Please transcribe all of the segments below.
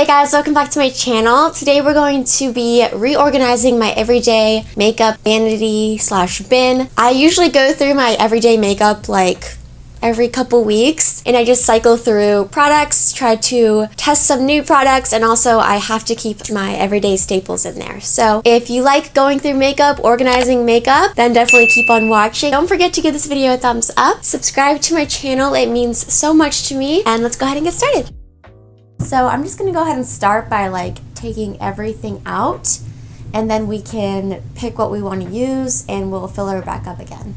Hey guys, welcome back to my channel. Today we're going to be reorganizing my everyday makeup vanity slash bin. I usually go through my everyday makeup like every couple weeks and I just cycle through products, try to test some new products, and also I have to keep my everyday staples in there. So if you like going through makeup, organizing makeup, then definitely keep on watching. Don't forget to give this video a thumbs up, subscribe to my channel, it means so much to me, and let's go ahead and get started. So I'm just gonna go ahead and start by like taking everything out, and then we can pick what we want to use and we'll fill her back up again.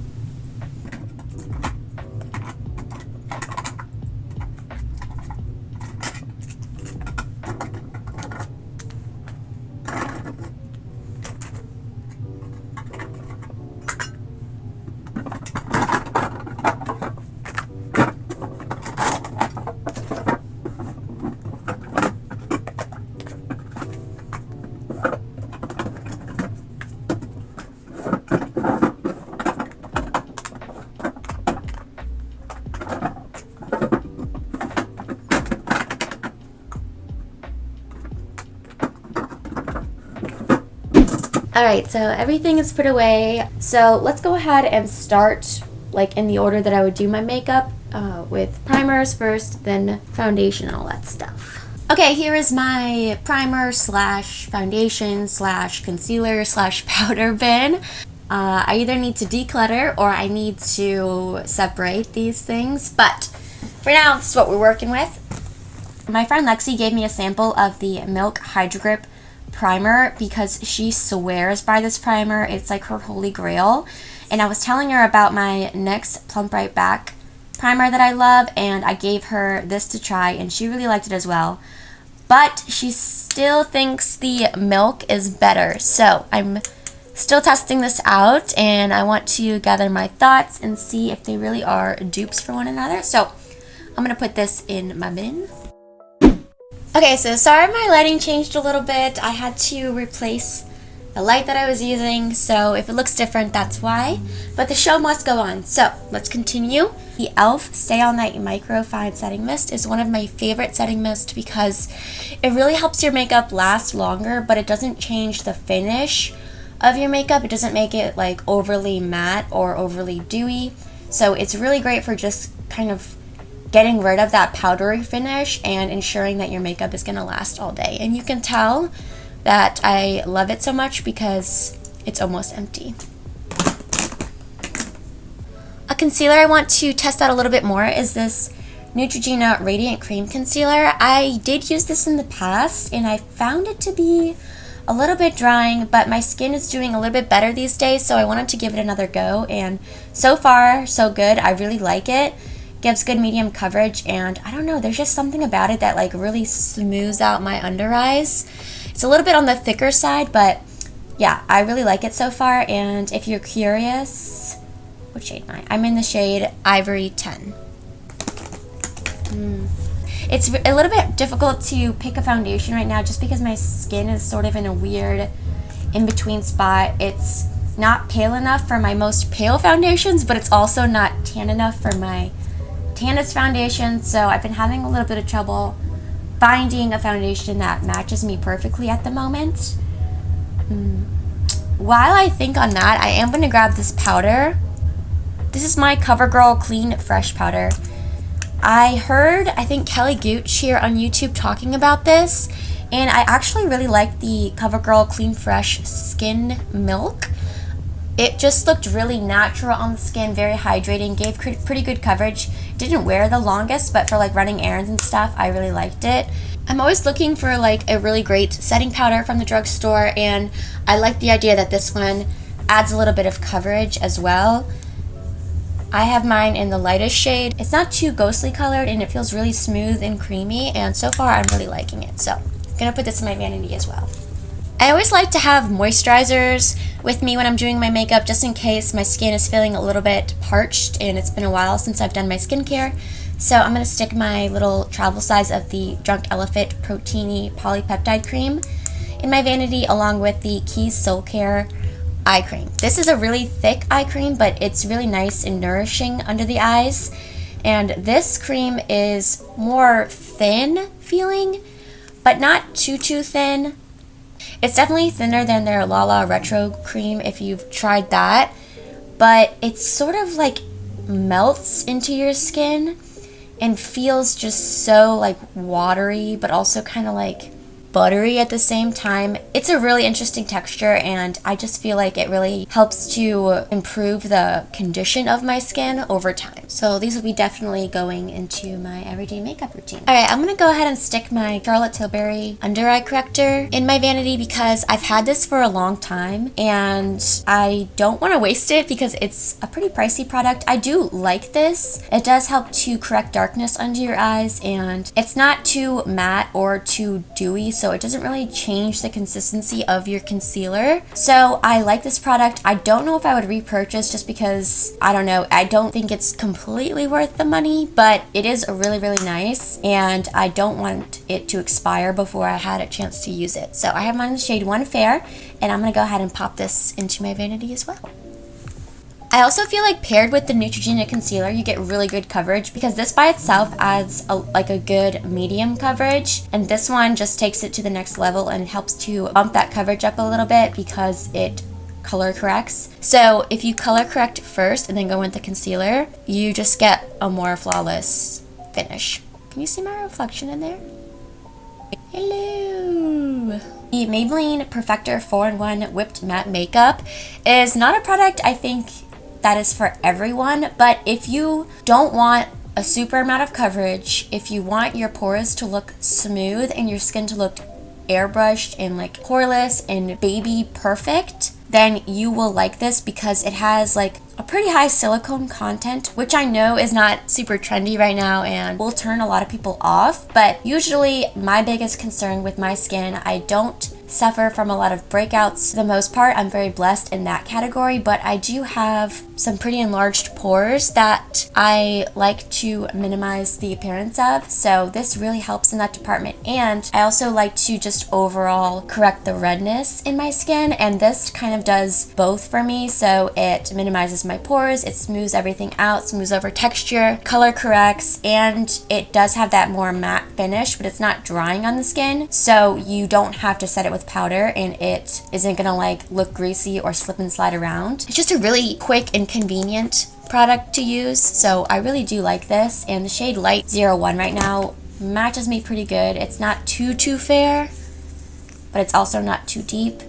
Alright, so everything is put away. So let's go ahead and start like in the order that I would do my makeup, with primers first, then foundation and all that stuff. Okay, here is my primer slash foundation slash concealer slash powder bin. I either need to declutter or I need to separate these things, but for now this is what we're working with. My friend Lexi gave me a sample of the Milk Hydro Grip primer because she swears by this primer. It's like her holy grail, and I was telling her about my NYX Plump Right Back primer that I love, and I gave her this to try and she really liked it as well, but she still thinks the Milk is better. So I'm still testing this out and I want to gather my thoughts and see if they really are dupes for one another. So I'm gonna put this in my bin. Okay, so sorry my lighting changed a little bit. I had to replace the light that I was using, so if it looks different, that's why. But the show must go on, so let's continue. The e.l.f. Stay All Night Micro Fine Setting Mist is one of my favorite setting mists because it really helps your makeup last longer, but it doesn't change the finish of your makeup. It doesn't make it like overly matte or overly dewy. So it's really great for just kind of getting rid of that powdery finish and ensuring that your makeup is going to last all day. And you can tell that I love it so much because it's almost empty. A concealer I want to test out a little bit more is this Neutrogena Radiant Cream Concealer. I did use this in the past and I found it to be a little bit drying, but my skin is doing a little bit better these days, so I wanted to give it another go, and so far so good. I really like it. Gives good medium coverage, and I don't know, there's just something about it that like really smooths out my under eyes. It's a little bit on the thicker side, but yeah, I really like it so far. And if you're curious, what shade am I? I'm in the shade Ivory 10. It's a little bit difficult to pick a foundation right now just because my skin is sort of in a weird in-between spot. It's not pale enough for my most pale foundations, but it's also not tan enough for my tannest foundation, so I've been having a little bit of trouble finding a foundation that matches me perfectly at the moment. While I think on that, I am going to grab this powder. This is my Covergirl Clean Fresh powder. I heard, I think, Kelly Gooch here on YouTube talking about this, and I actually really like the Covergirl Clean Fresh Skin Milk. It just looked really natural on the skin, very hydrating, gave pretty good coverage. Didn't wear the longest, but for like running errands and stuff, I really liked it. I'm always looking for like a really great setting powder from the drugstore, and I like the idea that this one adds a little bit of coverage as well. I have mine in the lightest shade. It's not too ghostly colored and it feels really smooth and creamy, and so far I'm really liking it. So I'm gonna put this in my vanity as well. I always like to have moisturizers with me when I'm doing my makeup, just in case my skin is feeling a little bit parched and it's been a while since I've done my skincare. So I'm going to stick my little travel size of the Drunk Elephant Proteiny Polypeptide Cream in my vanity, along with the Keys Soul Care eye cream. This is a really thick eye cream, but it's really nice and nourishing under the eyes. And this cream is more thin feeling, but not too thin. It's definitely thinner than their Lala Retro cream if you've tried that, but it's sort of like melts into your skin and feels just so like watery, but also kind of like buttery at the same time. It's a really interesting texture, and I just feel like it really helps to improve the condition of my skin over time. So these will be definitely going into my everyday makeup routine. Alright, I'm gonna go ahead and stick my Charlotte Tilbury under eye corrector in my vanity because I've had this for a long time and I don't want to waste it because it's a pretty pricey product. I do like this. It does help to correct darkness under your eyes, and it's not too matte or too dewy, so it doesn't really change the consistency of your concealer. So I like this product. I don't know if I would repurchase just because, I don't know, I don't think it's completely worth the money, but it is really, really nice, and I don't want it to expire before I had a chance to use it. So I have mine in the shade 1 Fair, and I'm gonna go ahead and pop this into my vanity as well. I also feel like paired with the Neutrogena concealer, you get really good coverage because this by itself adds a good medium coverage, and this one just takes it to the next level and helps to bump that coverage up a little bit because it color corrects. So if you color correct first and then go with the concealer, you just get a more flawless finish. Can you see my reflection in there? Hello! The Maybelline Perfector 4-in-1 Whipped Matte Makeup is not a product I think that is for everyone, but if you don't want a super amount of coverage, if you want your pores to look smooth and your skin to look airbrushed and like poreless and baby perfect, then you will like this because it has like a pretty high silicone content, which I know is not super trendy right now and will turn a lot of people off. But usually my biggest concern with my skin, I don't suffer from a lot of breakouts for the most part. I'm very blessed in that category, but I do have some pretty enlarged pores that I like to minimize the appearance of, so this really helps in that department. And I also like to just overall correct the redness in my skin, and this kind of does both for me. So it minimizes my pores, it smooths everything out, smooths over texture, color corrects, and it does have that more matte finish, but it's not drying on the skin, so you don't have to set it with powder and it isn't gonna like look greasy or slip and slide around. It's just a really quick and convenient product to use, so I really do like this. And the shade Light 01 right now matches me pretty good. It's not too fair, but it's also not too deep,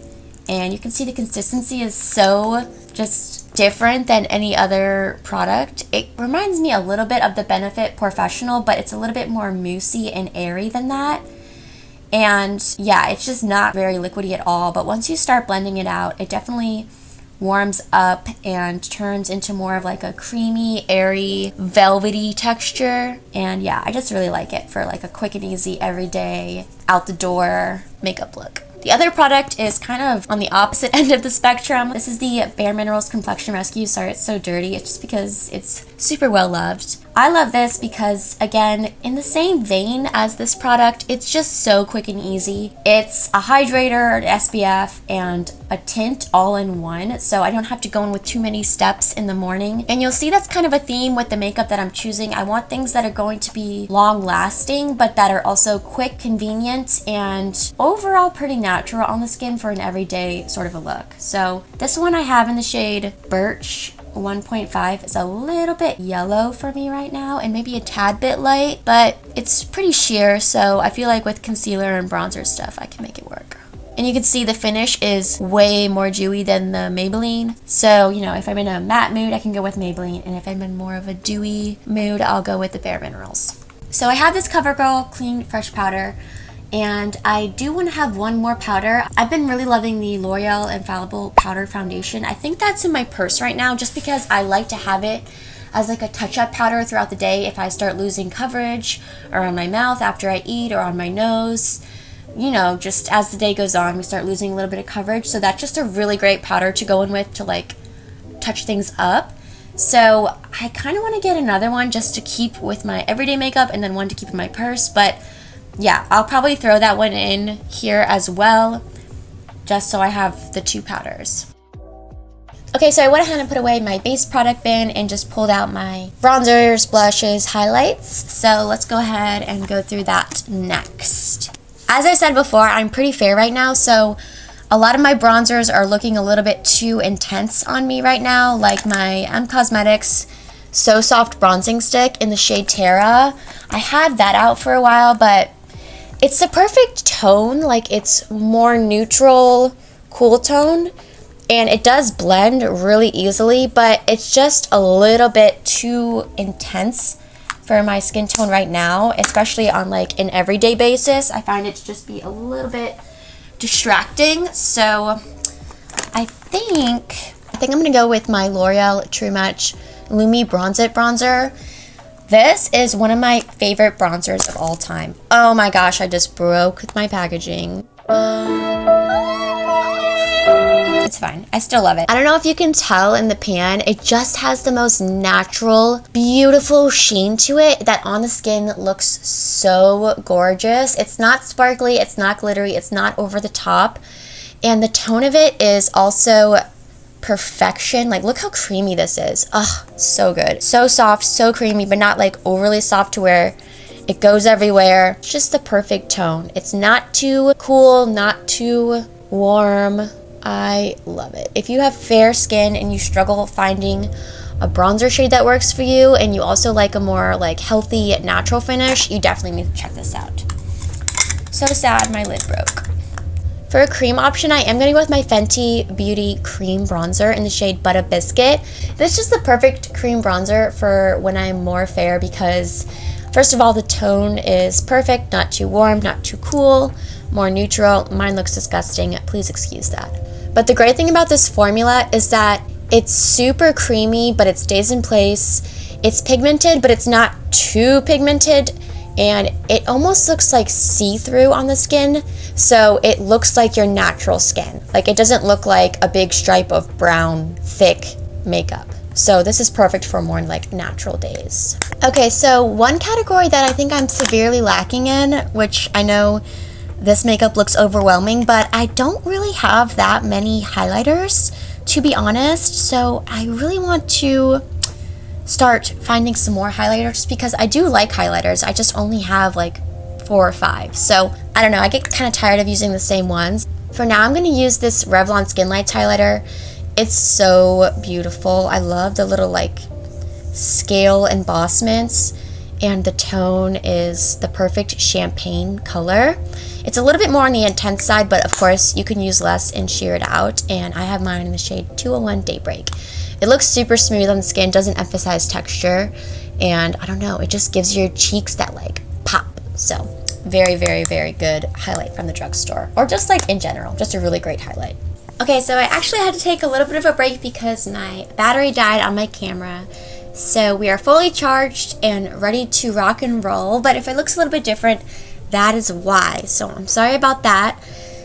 and you can see the consistency is so just different than any other product. It reminds me a little bit of the Benefit Professional, but it's a little bit more moussey and airy than that. And yeah, it's just not very liquidy at all, but once you start blending it out, it definitely warms up and turns into more of like a creamy, airy, velvety texture. And yeah, I just really like it for like a quick and easy everyday out the door makeup look. The other product is kind of on the opposite end of the spectrum. This is the Bareminerals Complexion Rescue. Sorry, it's so dirty. It's just because it's super well loved. I love this because, again, in the same vein as this product, it's just so quick and easy. It's a hydrator, an SPF, and a tint all in one, so I don't have to go in with too many steps in the morning. And you'll see that's kind of a theme with the makeup that I'm choosing. I want things that are going to be long lasting, but that are also quick, convenient, and overall pretty natural on the skin for an everyday sort of a look. So this one I have in the shade Birch 1.5 is a little bit yellow for me right now and maybe a tad bit light, but it's pretty sheer, so I feel like with concealer and bronzer stuff I can make it work. And you can see the finish is way more dewy than the Maybelline, so you know, if I'm in a matte mood I can go with Maybelline, and if I'm in more of a dewy mood I'll go with the Bareminerals. So I have this Covergirl Clean Fresh Powder, and I do want to have one more powder. I've been really loving the L'Oreal Infallible Powder Foundation. I think that's in my purse right now just because I like to have it as like a touch-up powder throughout the day if I start losing coverage around my mouth after I eat or on my nose. You know, just as the day goes on we start losing a little bit of coverage, so that's just a really great powder to go in with to like touch things up. So I kind of want to get another one just to keep with my everyday makeup and then one to keep in my purse, but yeah, I'll probably throw that one in here as well, just so I have the two powders. Okay, so I went ahead and put away my base product bin and just pulled out my bronzers, blushes, highlights. So let's go ahead and go through that next. As I said before, I'm pretty fair right now, so a lot of my bronzers are looking a little bit too intense on me right now, like my Cosmetics So Soft Bronzing Stick in the shade Terra. I had that out for a while, but it's the perfect tone. Like, it's more neutral, cool tone, and it does blend really easily, but it's just a little bit too intense for my skin tone right now, especially on like an everyday basis. I find it to just be a little bit distracting. So I think I'm gonna go with my L'Oreal True Match Lumi Bronze It Bronzer. This is one of my favorite bronzers of all time. Oh my gosh, I just broke my packaging. It's fine. I still love it. I don't know if you can tell in the pan, it just has the most natural, beautiful sheen to it that on the skin looks so gorgeous. It's not sparkly, it's not glittery, it's not over the top. And the tone of it is also perfection. Like, look how creamy this is. Oh, so good. So soft, so creamy, but not like overly soft to where it goes everywhere. It's just the perfect tone. It's not too cool, not too warm. I love it. If you have fair skin and you struggle finding a bronzer shade that works for you, and you also like a more like healthy natural finish, you definitely need to check this out. So sad my lid broke. For a cream option, I am going to go with my Fenty Beauty Cream Bronzer in the shade Butta Biscuit. This is just the perfect cream bronzer for when I'm more fair because, first of all, the tone is perfect, not too warm, not too cool, more neutral. Mine looks disgusting, please excuse that. But the great thing about this formula is that it's super creamy, but it stays in place. It's pigmented, but it's not too pigmented, and it almost looks like see-through on the skin, so it looks like your natural skin. Like, it doesn't look like a big stripe of brown, thick makeup. So this is perfect for more like natural days. Okay, so one category that I think I'm severely lacking in, which I know this makeup looks overwhelming, but I don't really have that many highlighters, to be honest. So I really want to start finding some more highlighters because I do like highlighters. I just only have like 4 or 5. So I don't know, I get kind of tired of using the same ones. For now, I'm going to use this Revlon Skinlights highlighter. It's so beautiful. I love the little like scale embossments, and the tone is the perfect champagne color. It's a little bit more on the intense side, but of course you can use less and sheer it out, and I have mine in the shade 201 Daybreak. It looks super smooth on the skin, doesn't emphasize texture, and I don't know, it just gives your cheeks that like pop. So very, very, very good highlight from the drugstore, or just like in general, just a really great highlight. Okay, so I actually had to take a little bit of a break because my battery died on my camera. So we are fully charged and ready to rock and roll, but if it looks a little bit different, that is why. So I'm sorry about that.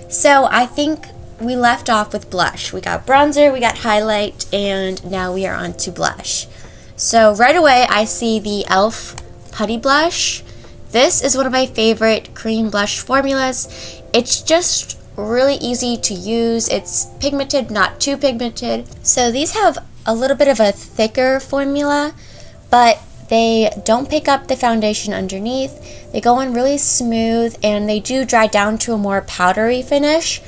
So I think we left off with blush. We got bronzer, we got highlight, and now we are on to blush. So right away I see the e.l.f. Putty Blush. This is one of my favorite cream blush formulas. It's just really easy to use. It's pigmented, not too pigmented. So these have a little bit of a thicker formula, but they don't pick up the foundation underneath. They go on really smooth, and they do dry down to a more powdery finish.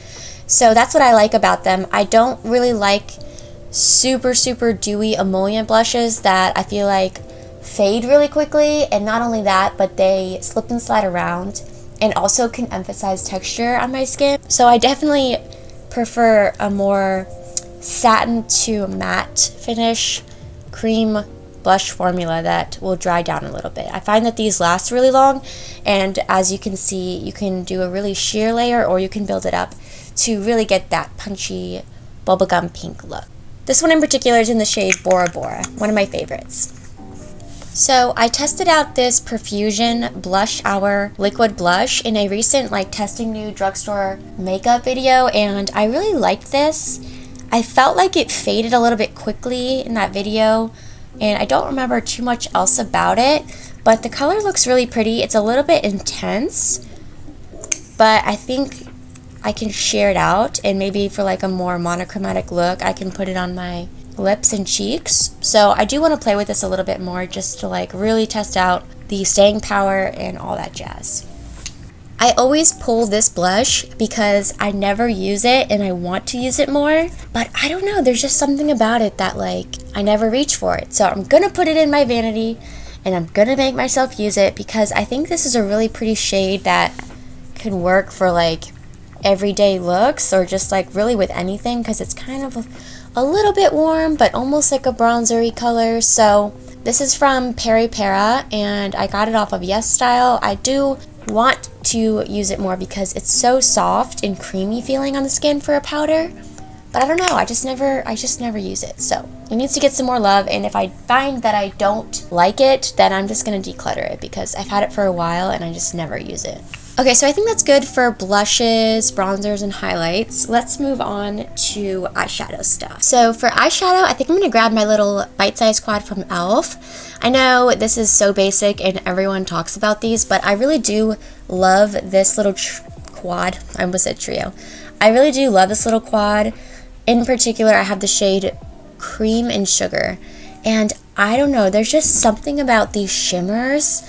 So that's what I like about them. I don't really like super, super dewy emollient blushes that I feel like fade really quickly, and not only that, but they slip and slide around and also can emphasize texture on my skin. So I definitely prefer a more satin to matte finish cream blush formula that will dry down a little bit. I find that these last really long, and as you can see, you can do a really sheer layer, or you can build it up to really get that punchy bubblegum pink look. This one in particular is in the shade Bora Bora, one of my favorites. So I tested out this Profusion Blush Hour liquid blush in a recent like testing new drugstore makeup video, and I really liked this. I felt like it faded a little bit quickly in that video, and I don't remember too much else about it, but the color looks really pretty. It's a little bit intense, but I think I can share it out, and maybe for like a more monochromatic look, I can put it on my lips and cheeks. So I do want to play with this a little bit more just to like really test out the staying power and all that jazz. I always pull this blush because I never use it and I want to use it more, but I don't know, there's just something about it that like I never reach for it. So I'm gonna put it in my vanity and I'm gonna make myself use it because I think this is a really pretty shade that can work for like everyday looks or just like really with anything, because it's kind of a little bit warm but almost like a bronzery color. So this is from Peripera and I got it off of YesStyle. I do want to use it more because it's so soft and creamy feeling on the skin for a powder, but I don't know, I just never use it. So it needs to get some more love, and if I find that I don't like it, then I'm just gonna declutter it because I've had it for a while and I just never use it. Okay, so I think that's good for blushes, bronzers, and highlights. Let's move on to eyeshadow stuff. So for eyeshadow, I think I'm gonna grab my little bite-sized quad from e.l.f. I know this is so basic and everyone talks about these, but I really do love this little quad. I almost said trio. I really do love this little quad. In particular, I have the shade Cream and Sugar. And I don't know, there's just something about these shimmers.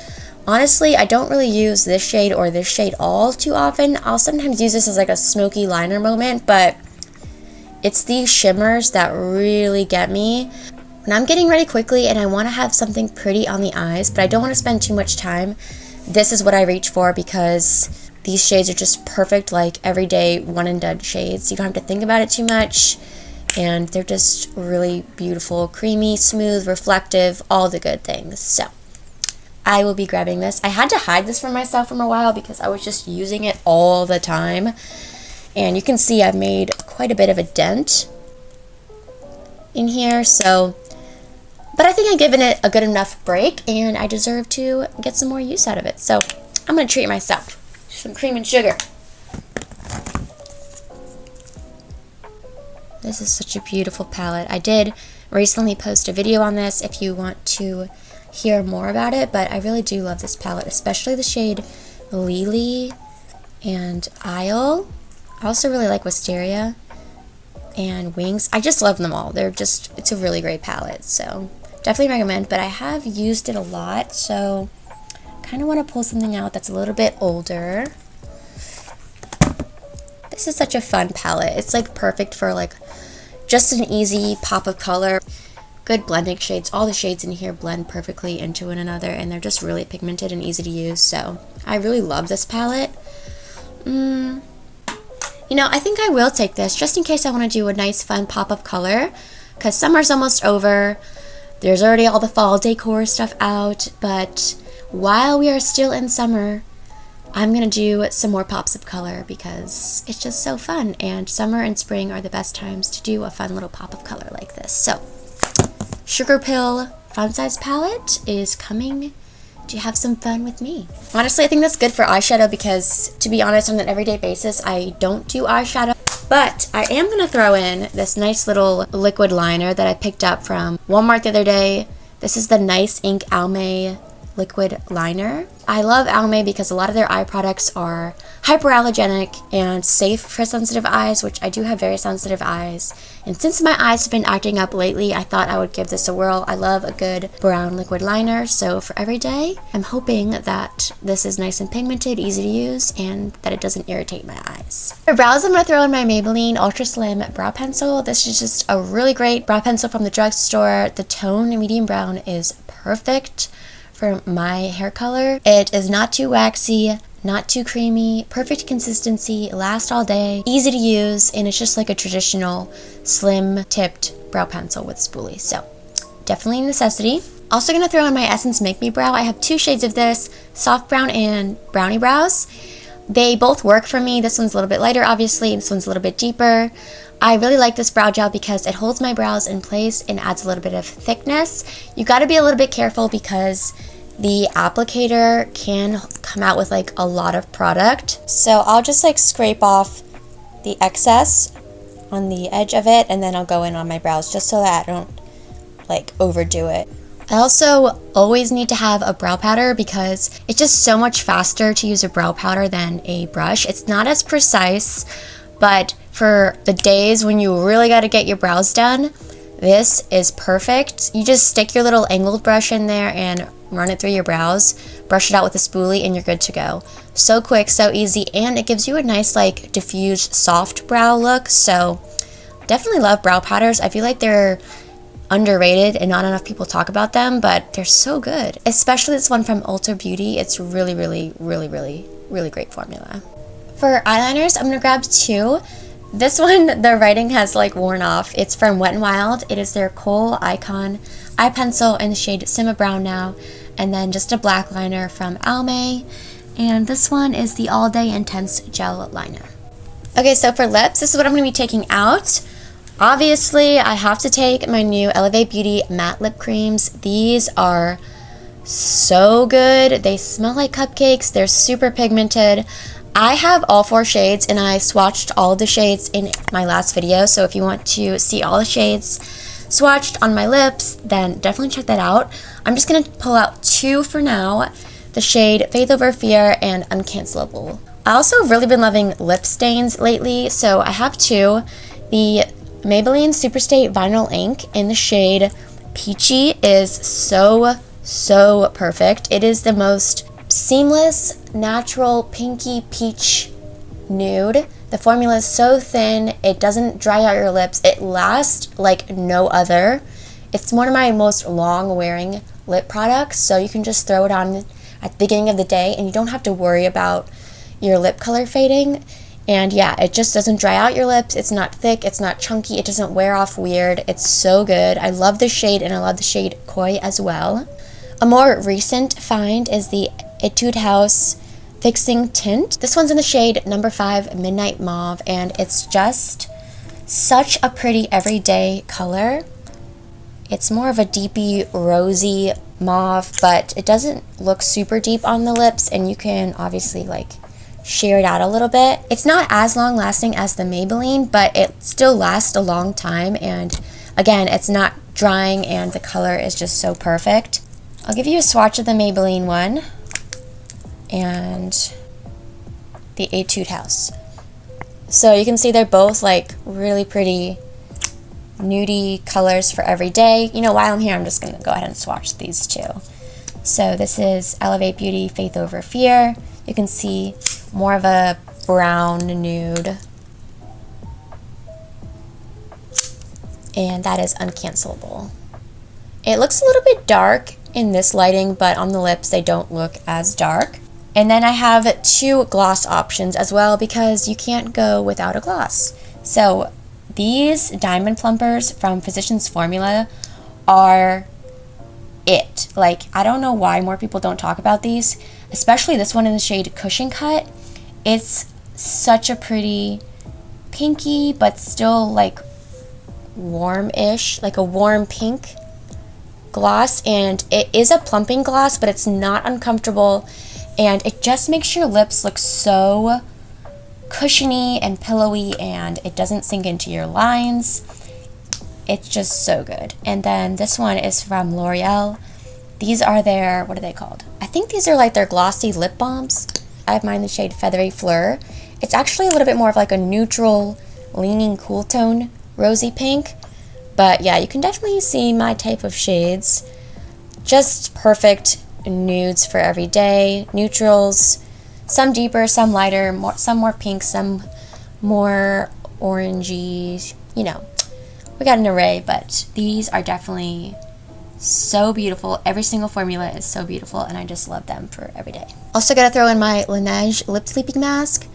Honestly, I don't really use this shade or this shade all too often. I'll sometimes use this as like a smoky liner moment, but it's these shimmers that really get me. When I'm getting ready quickly and I want to have something pretty on the eyes, but I don't want to spend too much time, this is what I reach for because these shades are just perfect, like everyday one and done shades. You don't have to think about it too much, and they're just really beautiful, creamy, smooth, reflective, all the good things. So I will be grabbing this. I had to hide this from myself for a while because I was just using it all the time. And you can see I've made quite a bit of a dent in here. So, but I think I've given it a good enough break and I deserve to get some more use out of it. So I'm going to treat myself. Some Cream and Sugar. This is such a beautiful palette. I did recently post a video on this if you want to hear more about it, but I really do love this palette, especially the shade Lily and Isle. I also really like Wisteria and Wings. I just love them all. It's a really great palette, so definitely recommend, but I have used it a lot, so kind of want to pull something out that's a little bit older. This is such a fun palette. It's like perfect for like just an easy pop of color. Good blending shades. All the shades in here blend perfectly into one another and they're just really pigmented and easy to use, so I really love this palette. You know, I think I will take this just in case I want to do a nice fun pop of color because summer's almost over. There's already all the fall decor stuff out, but while we are still in summer, I'm going to do some more pops of color because it's just so fun, and summer and spring are the best times to do a fun little pop of color like this. So Sugar Pill Fun Size Palette is coming to have some fun with me. Honestly, I think that's good for eyeshadow because, to be honest, on an everyday basis, I don't do eyeshadow. But I am going to throw in this nice little liquid liner that I picked up from Walmart the other day. This is the Nice Ink Almay liquid liner. I love Almay because a lot of their eye products are hypoallergenic and safe for sensitive eyes, which I do have very sensitive eyes. And since my eyes have been acting up lately, I thought I would give this a whirl. I love a good brown liquid liner, so for every day, I'm hoping that this is nice and pigmented, easy to use, and that it doesn't irritate my eyes. For brows, I'm going to throw in my Maybelline Ultra Slim Brow Pencil. This is just a really great brow pencil from the drugstore. The tone medium brown is perfect for my hair color. It is not too waxy, not too creamy, perfect consistency, lasts all day, easy to use, and it's just like a traditional slim tipped brow pencil with spoolie. So definitely a necessity. Also gonna throw in my Essence Make Me Brow. I have two shades of this, soft brown and brownie brows. They both work for me. This one's a little bit lighter, obviously, and this one's a little bit deeper. I really like this brow gel because it holds my brows in place and adds a little bit of thickness. You gotta be a little bit careful because the applicator can come out with like a lot of product. So I'll just like scrape off the excess on the edge of it and then I'll go in on my brows just so that I don't like overdo it. I also always need to have a brow powder because it's just so much faster to use a brow powder than a brush. It's not as precise, but for the days when you really got to get your brows done, this is perfect. You just stick your little angled brush in there and run it through your brows, brush it out with a spoolie, and you're good to go. So quick, so easy, and it gives you a nice like diffused soft brow look. So definitely love brow powders. I feel like they're underrated and not enough people talk about them, but they're so good. Especially this one from Ulta Beauty. It's really great formula. For eyeliners, I'm gonna grab two. This one, the writing has like worn off. It's from Wet n Wild. It is their Kohl Icon eye pencil in the shade Simma Brown Now, and then just a black liner from Almay. And this one is the All Day Intense Gel Liner. Okay, so for lips, this is what I'm going to be taking out. Obviously, I have to take my new Elevate Beauty matte lip creams. These are so good. They smell like cupcakes. They're super pigmented. I have all 4 shades, and I swatched all the shades in my last video. So if you want to see all the shades swatched on my lips, then definitely check that out. I'm just going to pull out 2 for now. The shade Faith Over Fear and Uncancelable. I also have really been loving lip stains lately, so I have 2. The Maybelline Superstay Vinyl Ink in the shade Peachy is so perfect. It is the most seamless, natural, pinky peach nude. The formula is so thin, it doesn't dry out your lips. It lasts like no other. It's one of my most long wearing lip products, so you can just throw it on at the beginning of the day and you don't have to worry about your lip color fading. And yeah, it just doesn't dry out your lips. It's not thick, it's not chunky, it doesn't wear off weird. It's so good. I love the shade, and I love the shade Koi as well. A more recent find is the Etude House Fixing Tint. This one's in the shade number 5 Midnight Mauve, and it's just such a pretty everyday color. It's more of a deepy rosy mauve, but it doesn't look super deep on the lips, and you can obviously like sheer it out a little bit. It's not as long lasting as the Maybelline, but it still lasts a long time, and again, it's not drying, and the color is just so perfect. I'll give you a swatch of the Maybelline one and the Etude House. So you can see they're both like really pretty nudie colors for every day. You know, while I'm here, I'm just going to go ahead and swatch these 2. So this is Elevate Beauty Faith Over Fear. You can see more of a brown nude. And that is Uncancelable. It looks a little bit dark in this lighting, but on the lips they don't look as dark. And then I have 2 gloss options as well, because you can't go without a gloss. So these diamond plumpers from Physicians Formula are it. Like, I don't know why more people don't talk about these, especially this one in the shade Cushion Cut. It's such a pretty pinky, but still like warm-ish, like a warm pink gloss, and it is a plumping gloss, but it's not uncomfortable, and it just makes your lips look so cushiony and pillowy, and it doesn't sink into your lines. It's just so good. And then this one is from L'Oreal. These are their, what are they called? I think these are like their glossy lip balms. I have mine in the shade Feathery Fleur. It's actually a little bit more of like a neutral, leaning cool tone, rosy pink. But yeah, you can definitely see my type of shades. Just perfect nudes for every day. Neutrals, some deeper, some lighter, some more pink, some more orangey. You know, we got an array, but these are definitely so beautiful. Every single formula is so beautiful, and I just love them for every day. Also gotta throw in my Laneige lip sleeping mask.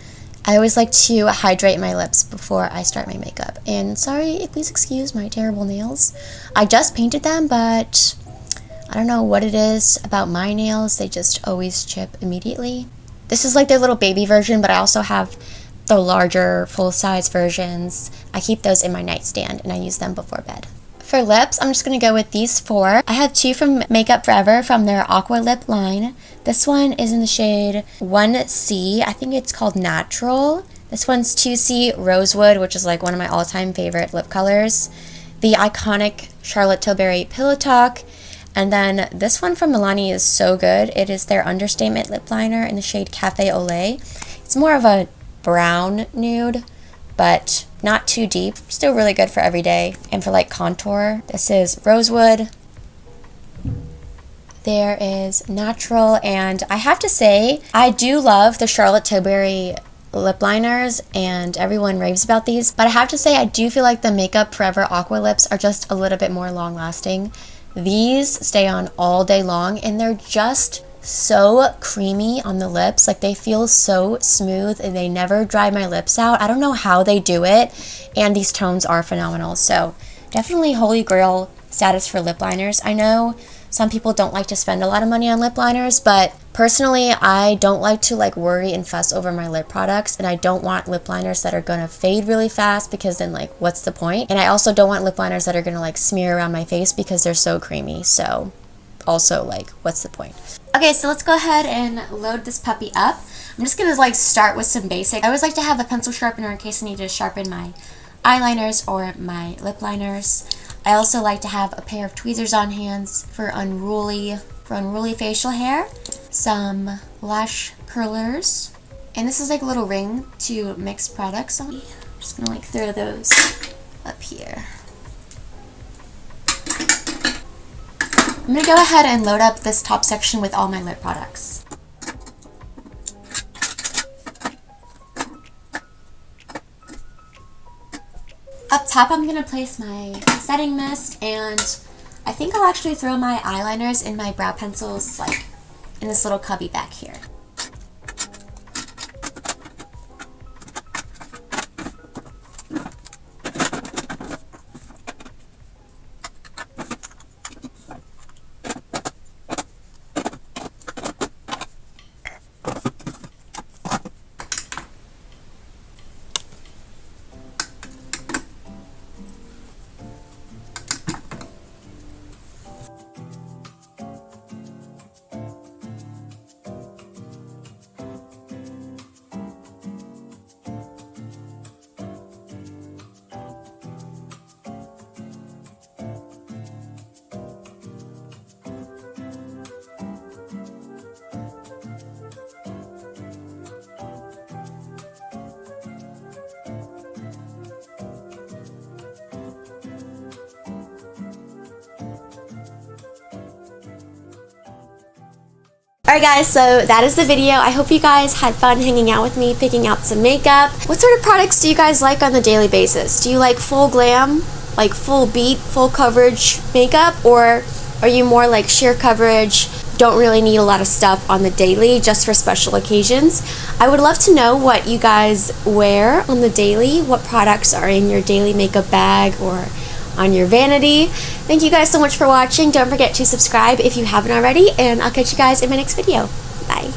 I always like to hydrate my lips before I start my makeup. And sorry, please excuse my terrible nails. I just painted them, but I don't know what it is about my nails. They just always chip immediately. This is like their little baby version, but I also have the larger full-size versions. I keep those in my nightstand, and I use them before bed. For lips, I'm just going to go with these 4. I have 2 from Makeup Forever from their Aqua Lip line. This one is in the shade 1C. I think it's called Natural. This one's 2C Rosewood, which is like one of my all-time favorite lip colors. The iconic Charlotte Tilbury Pillow Talk. And then this one from Milani is so good. It is their Understatement lip liner in the shade Cafe au Lait. It's more of a brown nude, but not too deep. Still really good for every day and for like contour. This is Rosewood. There is Natural, and I have to say, I do love the Charlotte Tilbury lip liners, and everyone raves about these, but I have to say I do feel like the Makeup Forever Aqua Lips are just a little bit more long lasting. These stay on all day long, and they're just so creamy on the lips. Like, they feel so smooth and they never dry my lips out. I don't know how they do it, and these tones are phenomenal. So definitely holy grail status for lip liners. I know some people don't like to spend a lot of money on lip liners, but personally, I don't like to worry and fuss over my lip products, and I don't want lip liners that are gonna fade really fast, because then what's the point? And I also don't want lip liners that are gonna smear around my face because they're so creamy. So also what's the point? Okay, so let's go ahead and load this puppy up. I'm just gonna start with some basic. I always like to have a pencil sharpener in case I need to sharpen my eyeliners or my lip liners. I also like to have a pair of tweezers on hands for unruly facial hair, some lash curlers, and this is a little ring to mix products on. I'm just gonna throw those up here. I'm gonna go ahead and load up this top section with all my lip products. Up top, I'm gonna place my setting mist, and I think I'll actually throw my eyeliners and my brow pencils in this little cubby back here. Alright guys, so that is the video. I hope you guys had fun hanging out with me, picking out some makeup. What sort of products do you guys like on the daily basis? Do you like full glam, full beat, full coverage makeup? Or are you more sheer coverage, don't really need a lot of stuff on the daily, just for special occasions? I would love to know what you guys wear on the daily, what products are in your daily makeup bag or on your vanity. Thank you guys so much for watching. Don't forget to subscribe if you haven't already, and I'll catch you guys in my next video. Bye.